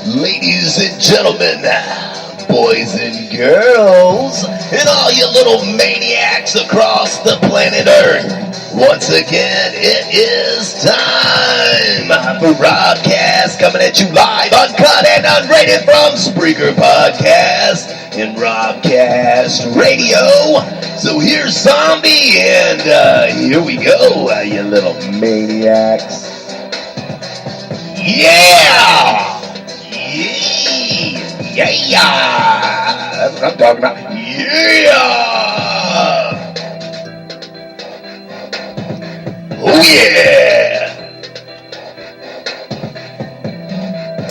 Ladies and gentlemen, boys and girls, and all you little maniacs across the planet Earth, once again, it is time for Robcast, coming at you live, uncut and unrated from Spreaker Podcast and Robcast Radio. So here's Zombie, and here we go, you little maniacs. Yeah! Yeah! That's what I'm talking about. Yeah! Oh yeah!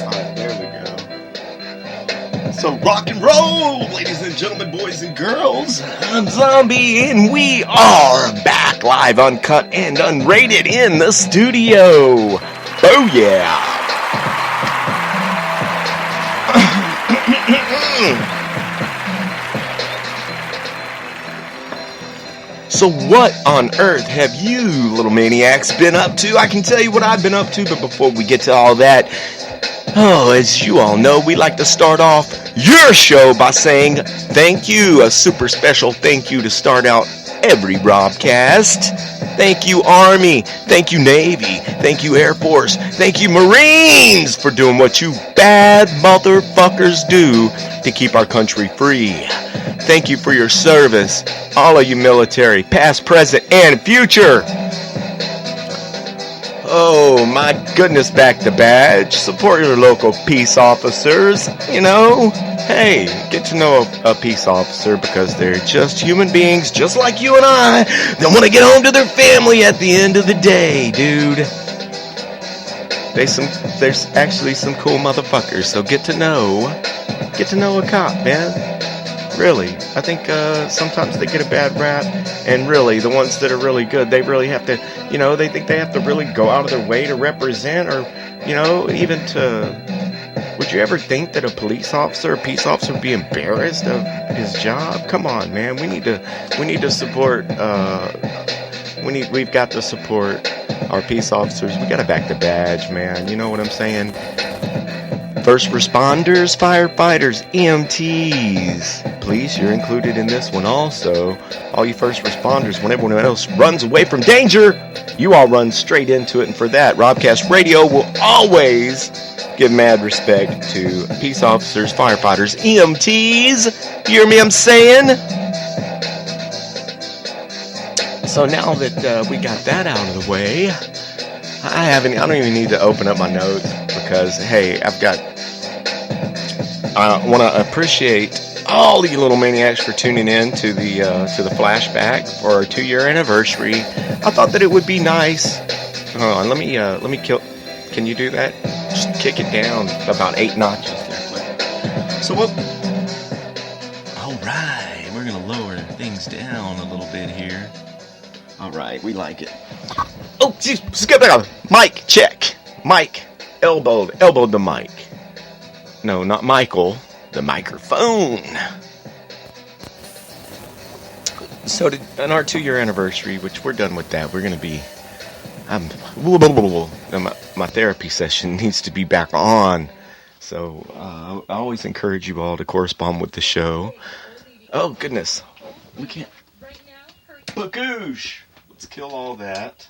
Alright, there we go. So rock and roll, ladies and gentlemen, boys and girls. I'm Zombie, and we are back live, uncut and unrated in the studio. Oh yeah! So what on earth have you little maniacs been up to? I can tell you what I've been up to, but before we get to all that, as you all know, we like to start off your show by saying thank you, a super special thank you to start out every Robcast. Thank you, Army. Thank you, Navy. Thank you, Air Force. Thank you, Marines, for doing what you bad motherfuckers do to keep our country free. Thank you for your service, all of you military, past, present, and future. Oh, my goodness, back to badge. Support your local peace officers, you know. Hey, get to know a peace officer because they're just human beings, just like you and I. They want to get home to their family at the end of the day, dude. There's actually some cool motherfuckers, so get to know a cop, man. Really, I think sometimes they get a bad rap, and really, the ones that are really good, they really have to, you know, they think they have to really go out of their way to represent, or, you know, even to, would you ever think that a peace officer would be embarrassed of his job? Come on, man, we need to support, we've got to support our peace officers. We got to back the badge, man, you know what I'm saying? First responders, firefighters, EMTs. Police, you're included in this one also. All you first responders, when everyone else runs away from danger, you all run straight into it. And for that, Robcast Radio will always give mad respect to peace officers, firefighters, EMTs. You hear me, I'm saying? So now that we got that out of the way, I don't even need to open up my notes because, hey, I want to appreciate all you little maniacs for tuning in to the flashback for our 2-year anniversary. I thought that it would be nice. Hold on, let me kill. Can you do that? Just kick it down about 8 notches there. So what? All right, we're gonna lower things down a little bit here. All right, we like it. Oh, geez, skip that. Mic check. Mic elbowed the mic. No, not Michael, the microphone. So on our 2-year anniversary, which we're done with that, we're going to be, my therapy session needs to be back on. So I always encourage you all to correspond with the show. Oh, goodness. We can't. Bakoosh. Let's kill all that.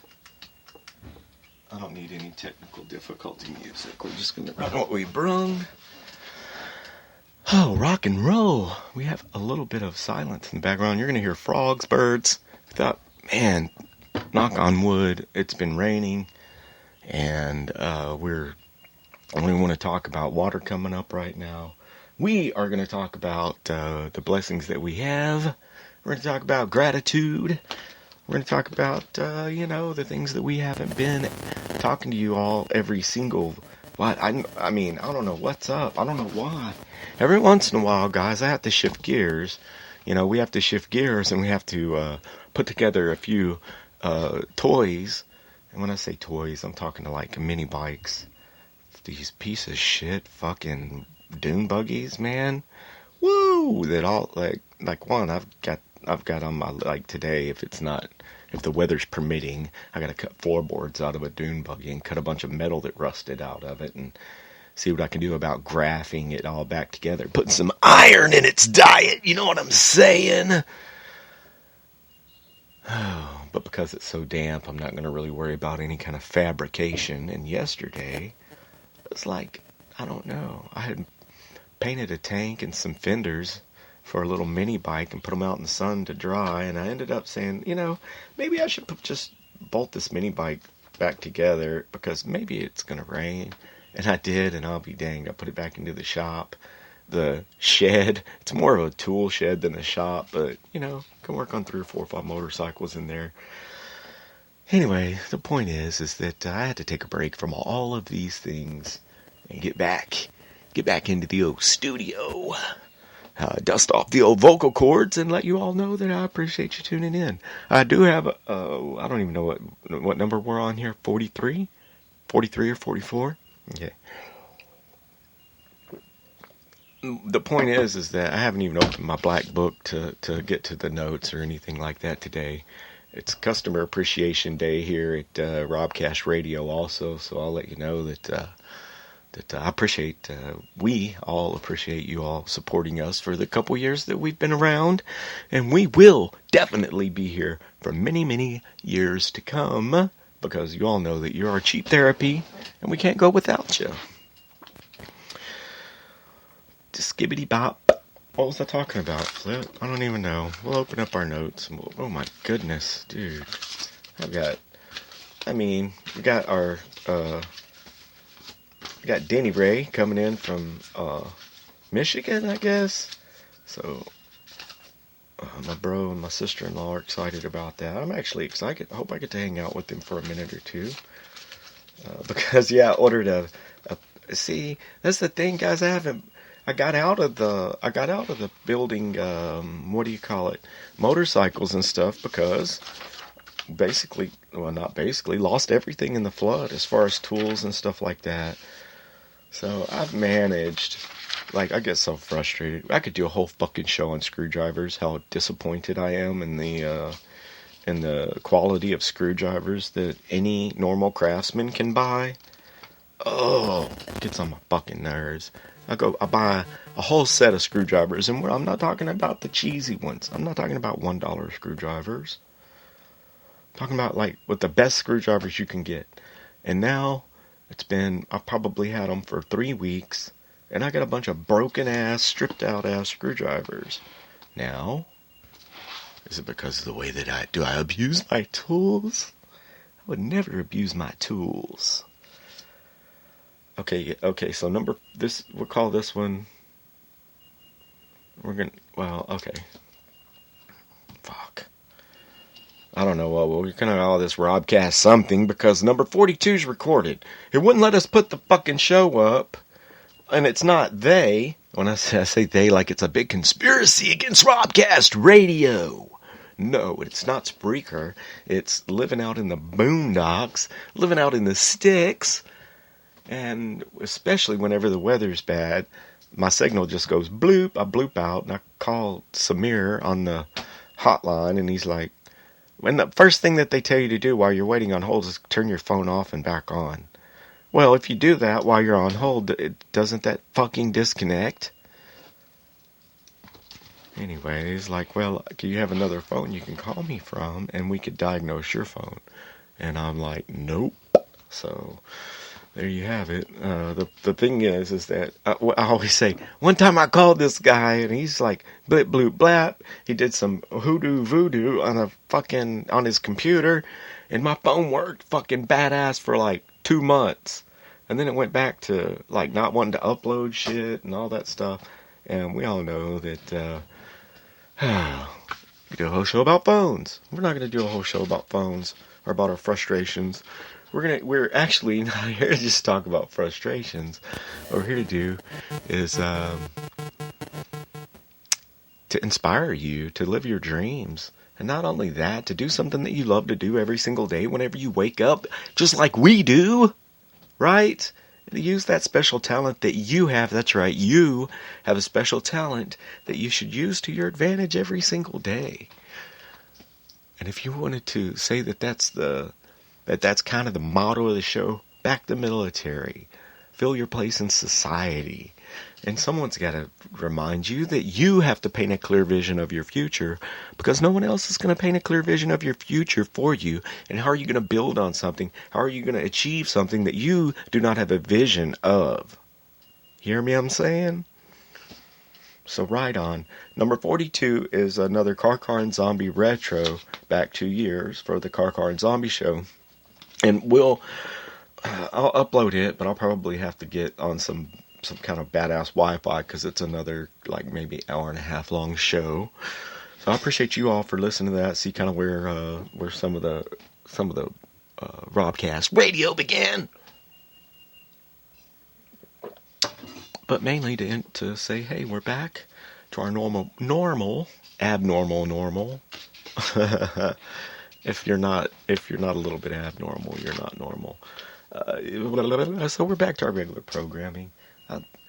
I don't need any technical difficulty music. We're just going to run what we brung. Oh, rock and roll. We have a little bit of silence in the background. You're going to hear frogs, birds. I thought, man, knock on wood, it's been raining. And we want to talk about water coming up right now. We are going to talk about the blessings that we have. We're going to talk about gratitude. We're going to talk about, the things that we haven't been talking to you all every single... I mean, I don't know what's up. I don't know why. Every once in a while, guys, I have to shift gears. You know, we have to shift gears and we have to put together a few toys. And when I say toys, I'm talking to like mini bikes. These piece of shit fucking dune buggies, man. Woo! That all like one I've got on my, like, today, if the weather's permitting, I gotta cut floorboards out of a dune buggy and cut a bunch of metal that rusted out of it, and see what I can do about graphing it all back together, putting some iron in its diet. You know what I'm saying? But because it's so damp, I'm not going to really worry about any kind of fabrication. And yesterday, it was like, I don't know. I had painted a tank and some fenders for a little mini bike and put them out in the sun to dry. And I ended up saying, maybe I should just bolt this mini bike back together because maybe it's going to rain. And I did, and I'll be danged. I put it back into the shop. The shed, it's more of a tool shed than a shop, but, can work on 3 or 4 or 5 motorcycles in there. Anyway, the point is that I had to take a break from all of these things and get back into the old studio, dust off the old vocal cords, and let you all know that I appreciate you tuning in. I do have, I don't even know what number we're on here, 43? 43 or 44? Okay. The point is that I haven't even opened my black book to get to the notes or anything like that today. It's Customer Appreciation Day here at Robcast Radio also, so I'll let you know that I appreciate, we all appreciate you all supporting us for the couple years that we've been around, and we will definitely be here for many, many years to come, because you all know that you're our cheap therapy, and we can't go without you. Skibbity bop. What was I talking about, Flip? I don't even know. We'll open up our notes. And oh my goodness, dude. We got our, we got Denny Ray coming in from, Michigan, I guess. So, my bro and my sister-in-law are excited about that. I'm actually excited. I hope I get to hang out with them for a minute or two. Because, I ordered see, that's the thing, guys, I got out of the building, motorcycles and stuff because lost everything in the flood as far as tools and stuff like that. So I've managed, I get so frustrated. I could do a whole fucking show on screwdrivers, how disappointed I am in the quality of screwdrivers that any normal craftsman can buy. Oh, it gets on my fucking nerves. I buy a whole set of screwdrivers, and I'm not talking about the cheesy ones. I'm not talking about $1 screwdrivers. I'm talking about, with the best screwdrivers you can get. And now, I've probably had them for 3 weeks, and I got a bunch of broken-ass, stripped-out-ass screwdrivers. Now, is it because of the way that I abuse my tools? I would never abuse my tools. Okay, so we'll call this one, okay. Fuck. I don't know, we're gonna call this Robcast something, because number 42 is recorded. It wouldn't let us put the fucking show up, and it's not they. When I say they, like it's a big conspiracy against Robcast Radio. No, it's not Spreaker. It's living out in the boondocks, living out in the sticks. And especially whenever the weather's bad, my signal just goes bloop. I bloop out, and I call Samir on the hotline, and he's like, when the first thing that they tell you to do while you're waiting on hold is turn your phone off and back on. Well, if you do that while you're on hold, doesn't that fucking disconnect? Anyway, he's like, well, do you have another phone you can call me from, and we could diagnose your phone? And I'm like, nope. So there you have it. The thing is that I always say, one time I called this guy and he's like, blip, bloop, blap. He did some voodoo on his computer, and my phone worked fucking badass for 2 months. And then it went back to not wanting to upload shit and all that stuff. And we all know that, we do a whole show about phones. We're not going to do a whole show about phones or about our frustrations. We're actually not here to just talk about frustrations. What we're here to do is to inspire you to live your dreams. And not only that, to do something that you love to do every single day whenever you wake up, just like we do, right? And to use that special talent that you have. That's right, you have a special talent that you should use to your advantage every single day. And if you wanted to say that's kind of the motto of the show, back the military. fill your place in society. And someone's got to remind you that you have to paint a clear vision of your future, because no one else is going to paint a clear vision of your future for you. And how are you going to build on something? How are you going to achieve something that you do not have a vision of? Hear me, I'm saying? So right on. Number 42 is another Car and Zombie retro, back 2 years for the Car and Zombie show. And I'll upload it, but I'll probably have to get on some kind of badass Wi-Fi, because it's another like maybe hour and a half long show. So I appreciate you all for listening to that. See kind of where some of the Robcast radio began. But mainly to say, hey, we're back to our abnormal. If you're not a little bit abnormal, you're not normal. So we're back to our regular programming.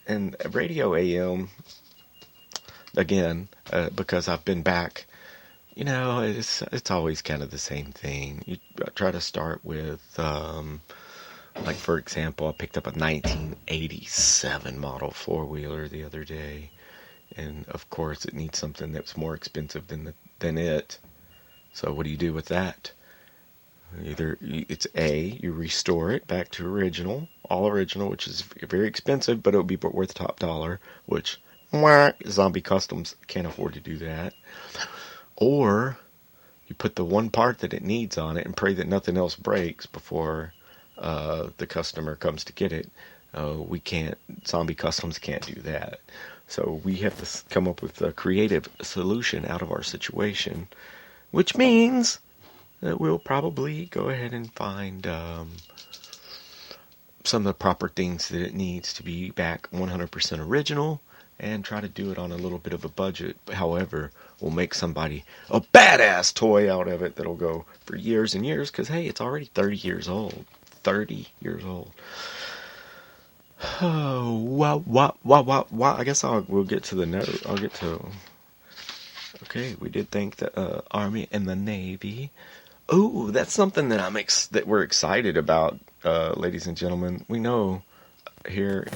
And Radio AM, again, because I've been back, it's always kind of the same thing. You try to start with, like, for example, I picked up a 1987 model four-wheeler the other day. And, of course, it needs something that's more expensive than it. So what do you do with that? Either it's A, you restore it back to all original, which is very expensive, but it would be worth top dollar, which Zombie Customs can't afford to do that. Or you put the one part that it needs on it and pray that nothing else breaks before the customer comes to get it. Zombie Customs can't do that. So we have to come up with a creative solution out of our situation, which means that we'll probably go ahead and find some of the proper things that it needs to be back 100% original, and try to do it on a little bit of a budget. However, we'll make somebody a badass toy out of it that'll go for years and years, because, hey, it's already 30 years old. 30 years old. Oh, wow. I guess we'll get to the note. Okay, we did thank the Army and the Navy. Oh, that's something that we're excited about, ladies and gentlemen. We know here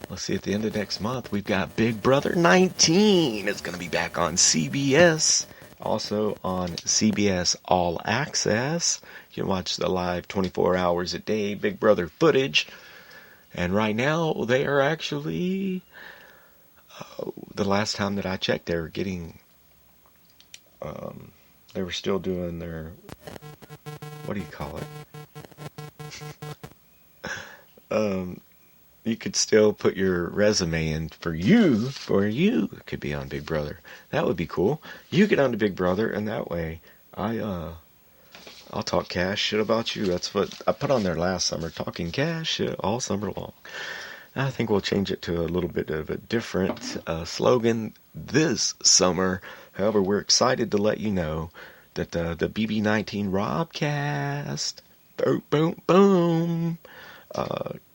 let's see, at the end of next month, we've got Big Brother 19. It's going to be back on CBS. Also on CBS All Access. You can watch the live 24 hours a day Big Brother footage. And right now, they are actually, the last time that I checked, they were getting, they were still doing their, what do you call it? You could still put your resume in for you could be on Big Brother. That would be cool. You get on to Big Brother, and that way, I'll talk cash shit about you. That's what I put on there last summer, talking cash shit all summer long. I think we'll change it to a little bit of a different slogan this summer. However, we're excited to let you know that the BB19 Robcast, boom,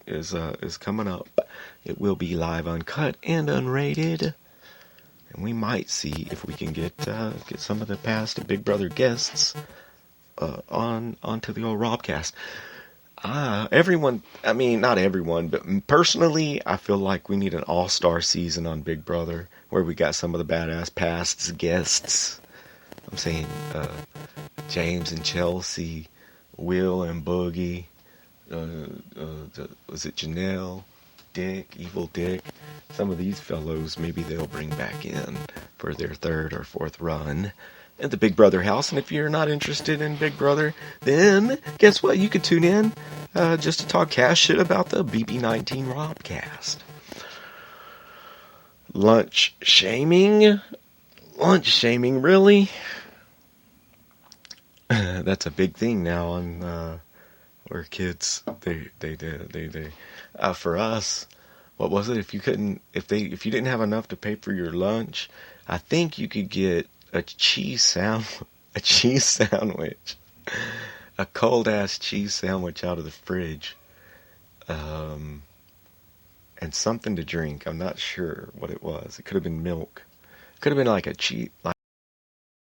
is coming up. It will be live, uncut, and unrated. And we might see if we can get some of the past Big Brother guests onto the old Robcast. Everyone, I mean, not everyone, but personally, I feel like we need an all-star season on Big Brother, where we got some of the badass past guests. I'm saying James and Chelsea, Will and Boogie, was it Janelle, Dick, Evil Dick? Some of these fellows, maybe they'll bring back in for their third or fourth run at the Big Brother house. And if you're not interested in Big Brother, then guess what? You could tune in just to talk cash shit about the BB19 Robcast. Lunch shaming, really? That's a big thing now on where kids they for us. What was it? If you didn't have enough to pay for your lunch, I think you could get a cheese sandwich, a cold ass cheese sandwich out of the fridge, and something to drink. I'm not sure what it was. It could have been milk. It could have been like a cheap,